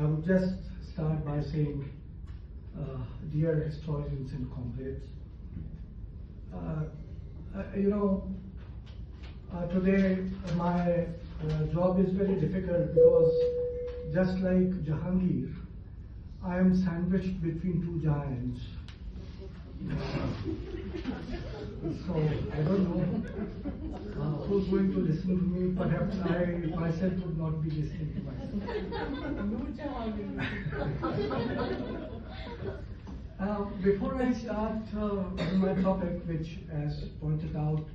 I would just start by saying, dear historians and comrades, today my job is very difficult because just like Jahangir, I am sandwiched between two giants. So I don't know who's going to listen to me. Perhaps I myself would not be listening to myself. Before I start my topic, which as pointed out,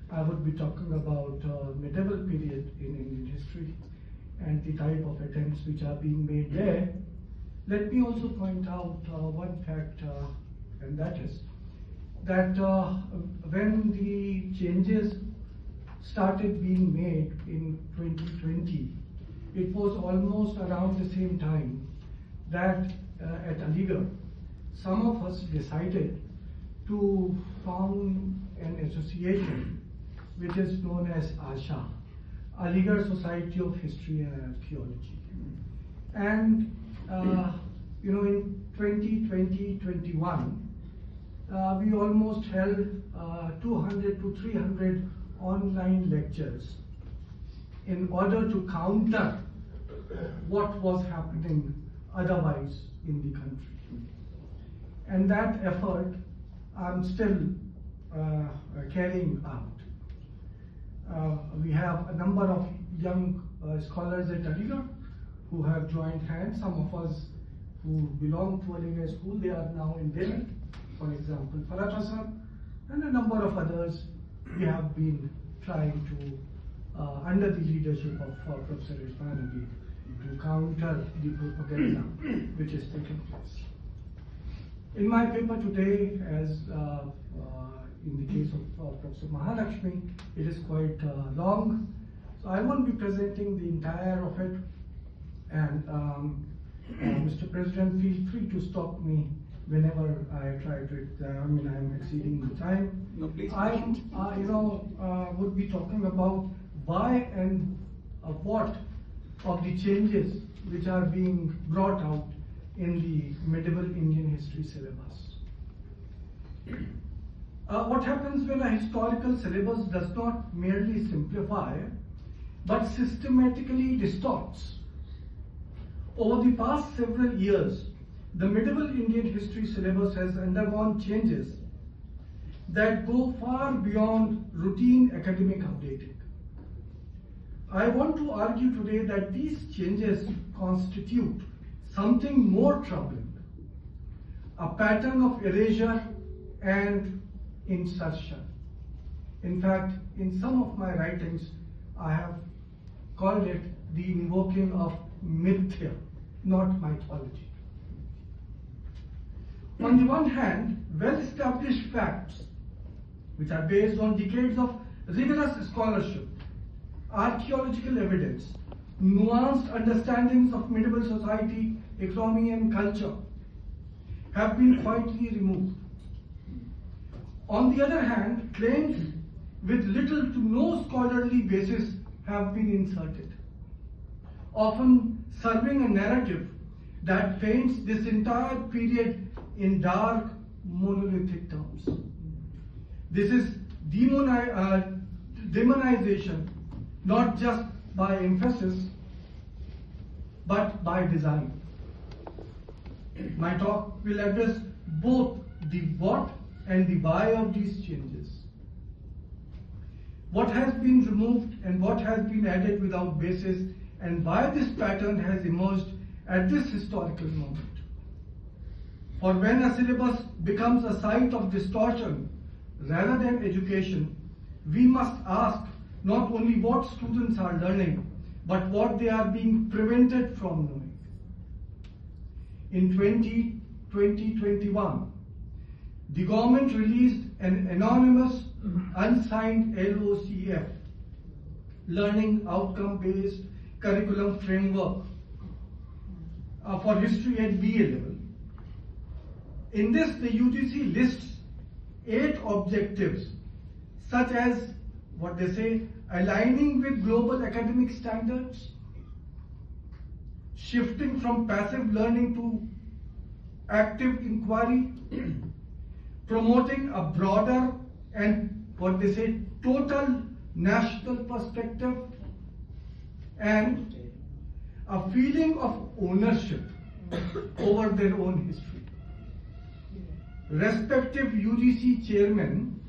I would be talking about medieval period in Indian history and the type of attempts which are being made there. Let me also point out one fact, and that is that when the changes started being made in 2020, it was almost around the same time that at Aligarh, some of us decided to found an association which is known as ASHA, Aligarh Society of History and Archaeology. And in 2020-21, we almost held 200 to 300 online lectures in order to counter what was happening otherwise in the country. And that effort I'm still carrying out. We have a number of young scholars at Aditya who have joined hands. Some of us who belong to Aligarh school, they are now in Delhi, for example, Farhat Hassan, and a number of others. We have been trying to, under the leadership of Professor Rezavi, to counter the propaganda which is taking place. In my paper today, as in the case of Professor Mahalakshmi, it is quite long, so I won't be presenting the entire of it. And Mr. President, feel free to stop me whenever I try to. I'm exceeding the time. No, please. I would be talking about why and what of the changes which are being brought out in the medieval Indian history syllabus. What happens when a historical syllabus does not merely simplify, but systematically distorts? Over the past several years, the medieval Indian history syllabus has undergone changes that go far beyond routine academic updating. I want to argue today that these changes constitute something more troubling, a pattern of erasure and insertion. In fact, in some of my writings, I have called it the invoking of mythia, not mythology. On the one hand, well-established facts, which are based on decades of rigorous scholarship, archaeological evidence, nuanced understandings of medieval society, economy and culture, have been quietly removed. On the other hand, claims with little to no scholarly basis have been inserted, often serving a narrative that paints this entire period in dark, monolithic terms. This is demonization, not just by emphasis, but by design. My talk will address both the what and the why of these changes. What has been removed and what has been added without basis, and why this pattern has emerged at this historical moment. For when a syllabus becomes a site of distortion rather than education, we must ask not only what students are learning, but what they are being prevented from knowing. In 2021, the government released an anonymous, unsigned LOCF, Learning Outcome-Based Curriculum Framework, for history at BA level. In this, the UGC lists 8 objectives, such as what they say, aligning with global academic standards, shifting from passive learning to active inquiry, promoting a broader and what they say total national perspective, and a feeling of ownership over their own history. Respective UGC chairmen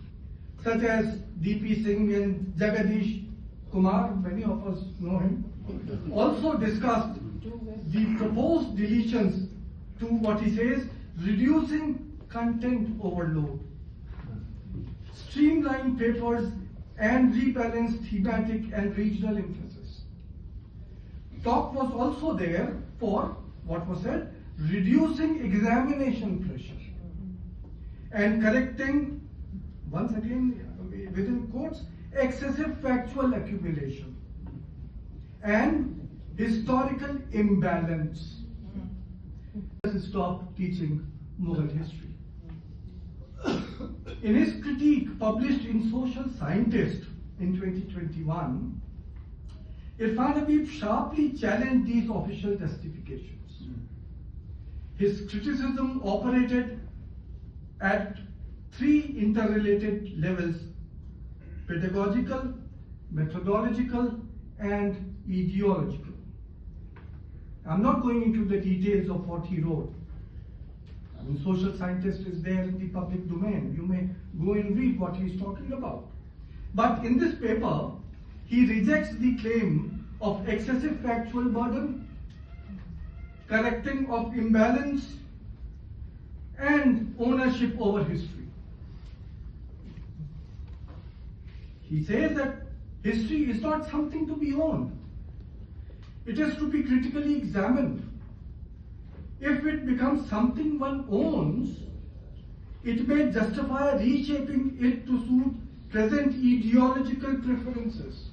such as D.P. Singh and Jagadish Kumar, many of us know him, also discussed the proposed deletions to what he says, reducing content overload, streamline papers and rebalance thematic and regional emphasis. Talk was also there for what was said, reducing examination pressure and correcting, once again within quotes, excessive factual accumulation and historical imbalance. Stop teaching Mughal history. In his critique published in Social Scientist in 2021, Irfan Habib sharply challenged these official justifications. His criticism operated at three interrelated levels: pedagogical, methodological, and ideological. I'm not going into the details of what he wrote. I mean, Social Scientist is there in the public domain. You may go and read what he's talking about. But in this paper, he rejects the claim of excessive factual burden, correcting of imbalance, and ownership over history. He says that history is not something to be owned. It is to be critically examined. If it becomes something one owns, it may justify reshaping it to suit present ideological preferences.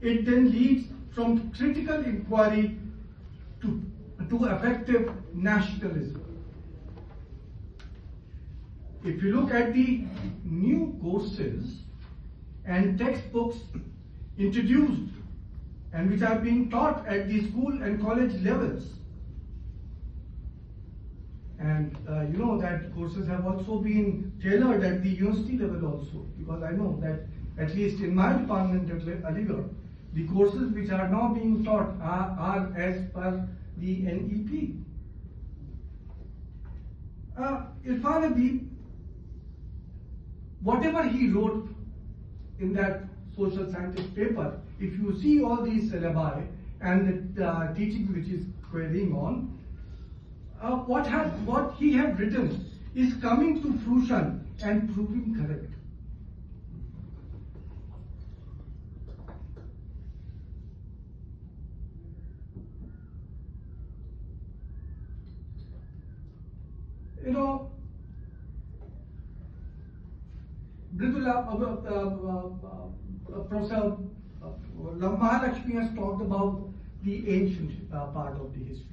It then leads from critical inquiry to effective nationalism. If you look at the new courses and textbooks introduced and which are being taught at the school and college levels, and you know that courses have also been tailored at the university level also, because I know that at least in my department at Aligarh, the courses which are now being taught are as per the NEP. Irfan Habib, whatever he wrote in that Social Scientist paper, if you see all these syllabi and the teaching which is querying on, what he had written is coming to fruition and proving correct. You know, Mridula, Professor R Mahalakshmi has talked about the ancient part of the history.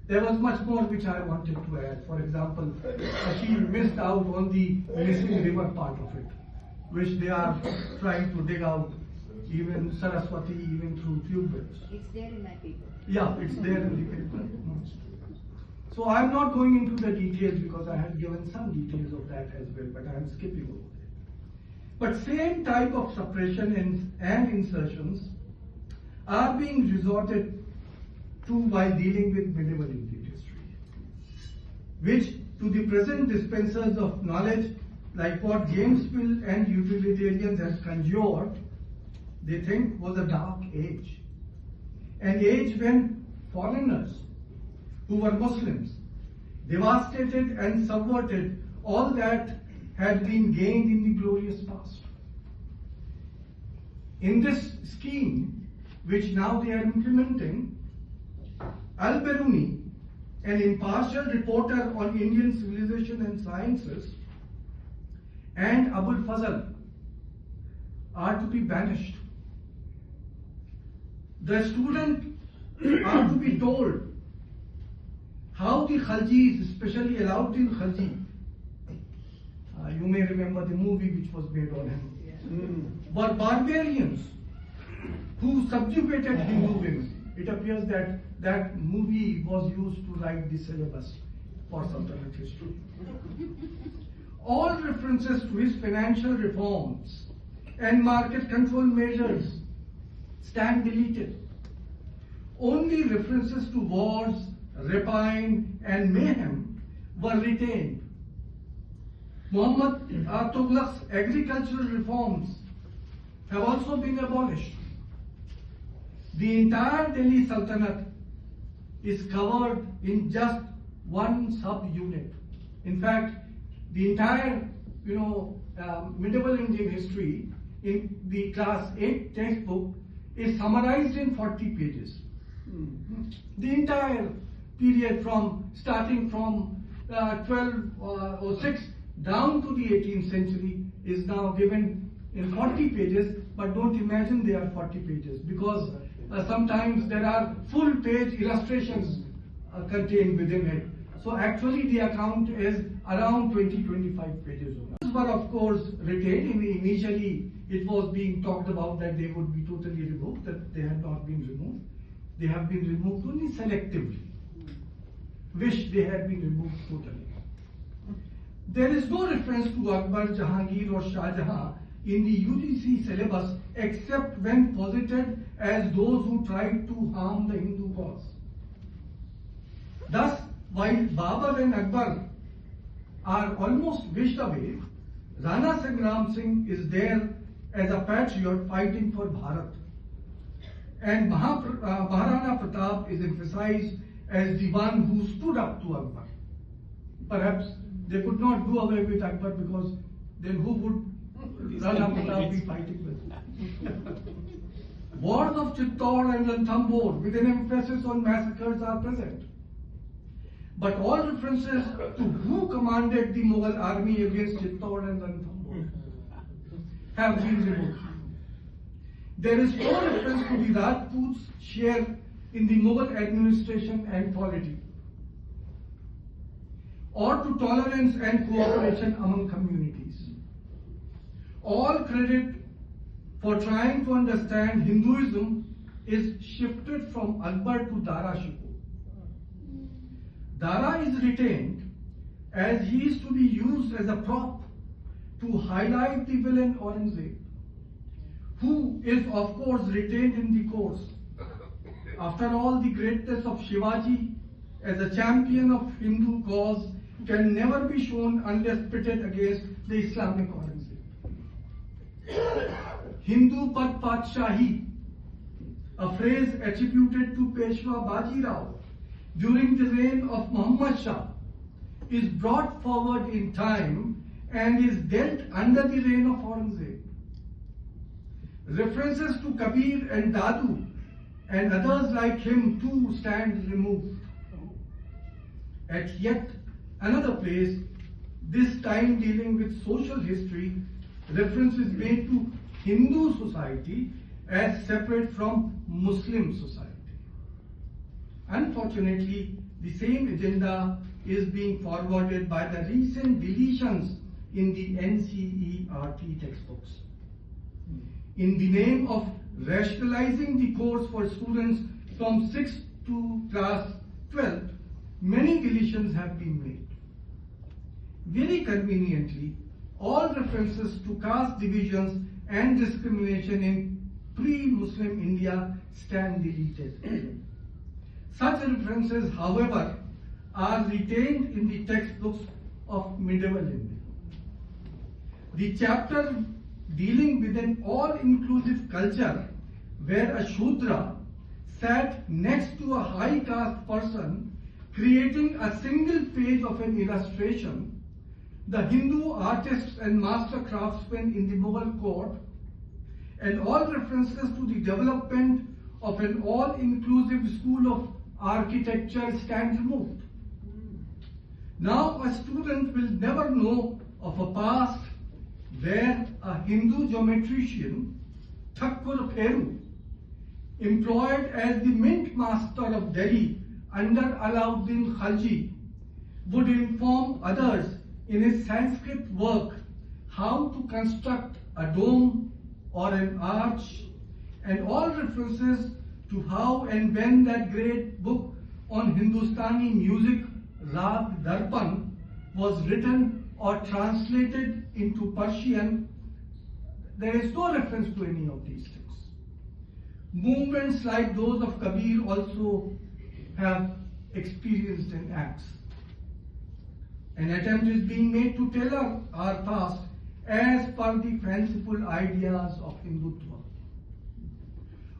There was much more which I wanted to add. For example, she missed out on the missing river part of it, which they are trying to dig out, even Saraswati, even through tube wells. It's there in my paper. Yeah, it's there in the paper. So I'm not going into the details because I had given some details of that as well, but I'm skipping over it. But same type of suppression and insertions are being resorted to while dealing with medieval Indian history, which to the present dispensers of knowledge, like what Jamesville and utilitarians have conjured, they think was a dark age. An age when foreigners who were Muslims devastated and subverted all that had been gained in the glorious past. In this scheme, which now they are implementing, Al-Biruni, an impartial reporter on Indian civilization and sciences, and Abul Fazl are to be banished. The student are to be told how the Khaljis, especially Alauddin Khalji, you may remember the movie which was made on him, were barbarians who subjugated Hindu women it appears that that movie was used to write the syllabus for Sultanate history. All references to his financial reforms and market control measures stand deleted. Only references to wars, rapine, and mayhem were retained. Muhammad Tughlaq's agricultural reforms have also been abolished. The entire Delhi Sultanate is covered in just one sub-unit. In fact, the entire, medieval Indian history in the class 8 textbook is summarized in 40 pages. The entire period starting from 1206 down to the 18th century is now given in 40 pages, but don't imagine they are 40 pages because sometimes there are full page illustrations contained within it. So actually the account is around 20-25 pages. These were of course retained. Initially it was being talked about that they would be totally removed, that they had not been removed. They have been removed only selectively. Wish they had been removed totally. There is no reference to Akbar, Jahangir or Shah Jahan in the UGC syllabus except when posited as those who tried to harm the Hindu cause. Thus, while Babur and Akbar are almost wished away, Rana Sangram Singh is there as a patriot fighting for Bharat. And Maharana Pratap is emphasized as the one who stood up to Akbar. Perhaps they could not do away with Akbar because then who would Rana Pratap be fighting with? Wars of Chittor and Ranthambore with an emphasis on massacres are present. But all references to who commanded the Mughal army against Chittor and Ranthambore have been removed. There is no reference to the Rajputs' share in the Mughal administration and polity, or to tolerance and cooperation among communities. All credit for trying to understand Hinduism is shifted from Akbar to Dara Shikoh. Dara is retained as he is to be used as a prop to highlight the villain Aurangzeb, who is of course retained in the course. After all, the greatness of Shivaji as a champion of Hindu cause can never be shown unless pitted against the Islamic Aurangzeb. Hindu Pad Padshahi, a phrase attributed to Peshwa Baji Rao during the reign of Muhammad Shah, is brought forward in time and is dealt under the reign of Aurangzeb. References to Kabir and Dadu and others like him too stand removed. At yet another place, this time dealing with social history, reference is made to Hindu society as separate from Muslim society. Unfortunately, the same agenda is being forwarded by the recent deletions in the NCERT textbooks. In the name of rationalizing the course for students from 6th to class 12th, many deletions have been made. Very conveniently, all references to caste divisions and discrimination in pre-Muslim India stand deleted. Such references, however, are retained in the textbooks of medieval India. The chapter dealing with an all-inclusive culture where a Shudra sat next to a high caste person, creating a single page of an illustration, the Hindu artists and master craftsmen in the Mughal court, and all references to the development of an all-inclusive school of architecture stand removed. Now a student will never know of a past where a Hindu geometrician, Thakur Pheru, employed as the mint master of Delhi under Alauddin Khalji, would inform others in his Sanskrit work how to construct a dome or an arch, and all references to how and when that great book on Hindustani music, Rag Darpan, was written or translated into Persian, there is no reference to any of these things. Movements like those of Kabir also have experienced in acts. An attempt is being made to tailor our past as per the fanciful ideas of Hindutva.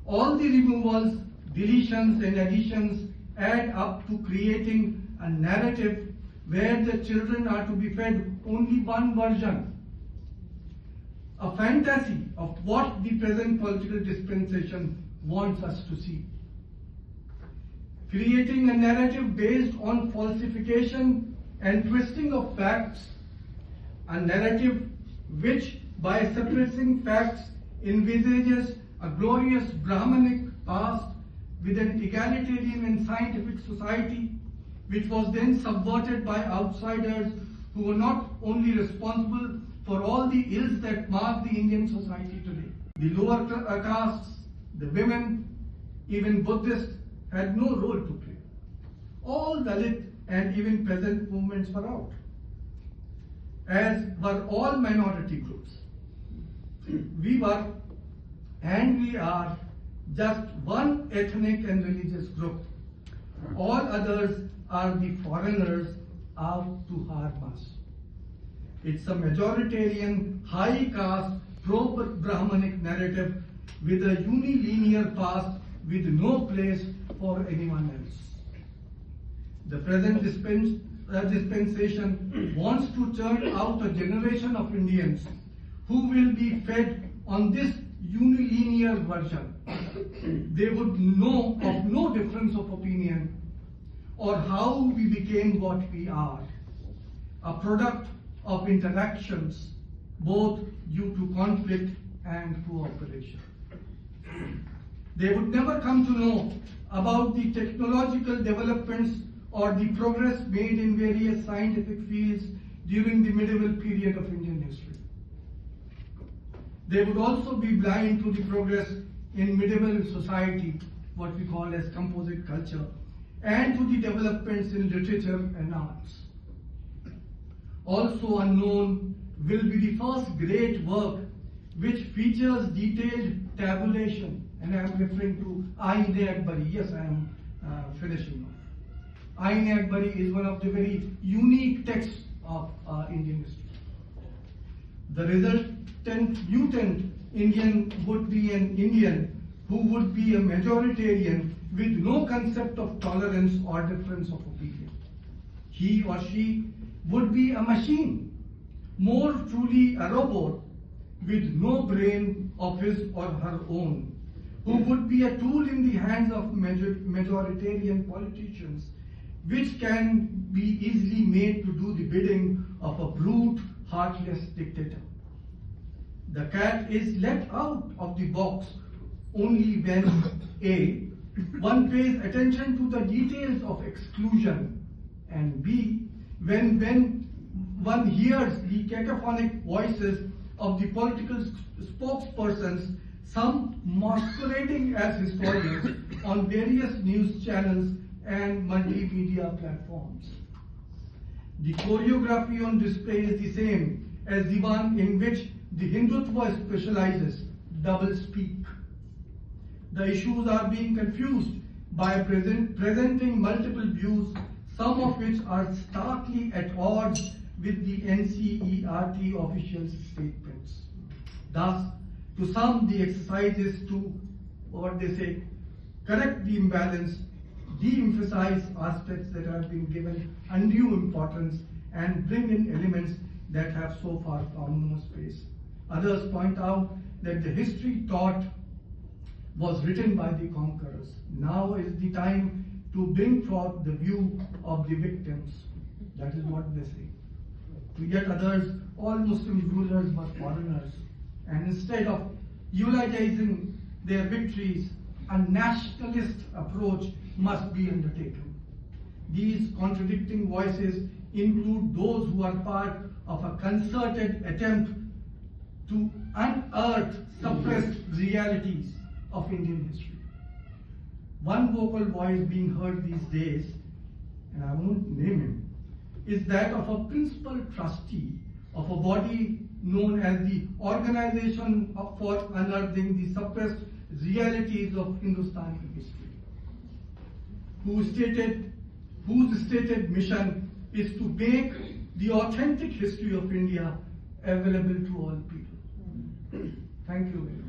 All the removals, deletions and additions add up to creating a narrative where the children are to be fed only one version, a fantasy of what the present political dispensation wants us to see. Creating a narrative based on falsification and twisting of facts, a narrative which, by suppressing facts, envisages a glorious Brahmanic past with an egalitarian and scientific society, which was then subverted by outsiders who were not only responsible for all the ills that mark the Indian society today. The lower castes, the women, even Buddhists had no role to play. All Dalit and even peasant movements were out, as were all minority groups. We were and we are just one ethnic and religious group. All others are the foreigners out to harm us. It's a majoritarian, high caste, pro-Brahmanic narrative with a unilinear past with no place for anyone else. The present dispensation wants to churn out a generation of Indians who will be fed on this unilinear version. They would know of no difference of opinion or how we became what we are, a product of interactions both due to conflict and cooperation. They would never come to know about the technological developments or the progress made in various scientific fields during the medieval period of Indian history. They would also be blind to the progress in medieval society, what we call as composite culture, and to the developments in literature and arts. Also unknown will be the first great work which features detailed tabulation, and I am referring to Ain-e-Akbari. Yes, I am finishing now. Ain-e-Akbari is one of the very unique texts of Indian history. The resultant mutant Indian would be an Indian who would be a majoritarian with no concept of tolerance or difference of opinion. He or she would be a machine, more truly a robot with no brain of his or her own, who would be a tool in the hands of majoritarian politicians, which can be easily made to do the bidding of a brute, heartless dictator. The cat is let out of the box only when A, one pays attention to the details of exclusion, and B, when one hears the cacophonic voices of the political spokespersons, some masquerading as historians on various news channels and multimedia platforms. The choreography on display is the same as the one in which the Hindutva specializes, double speak. The issues are being confused by presenting multiple views, some of which are starkly at odds with the NCERT official statements. Thus, to some, the exercise is to, what they say, correct the imbalance, de-emphasize aspects that have been given undue importance, and bring in elements that have so far found no space. Others point out that the history taught was written by the conquerors. Now is the time to bring forth the view of the victims. That is what they say. To yet others, all Muslim rulers were foreigners, and instead of eulogizing their victories, a nationalist approach must be undertaken. These contradicting voices include those who are part of a concerted attempt to unearth suppressed realities of Indian history. one vocal voice being heard these days, and I won't name him, is that of a principal trustee of a body known as the Organization for Unearthing the Suppressed Realities of Hindustani History, whose stated mission is to make the authentic history of India available to all people. Thank you very much.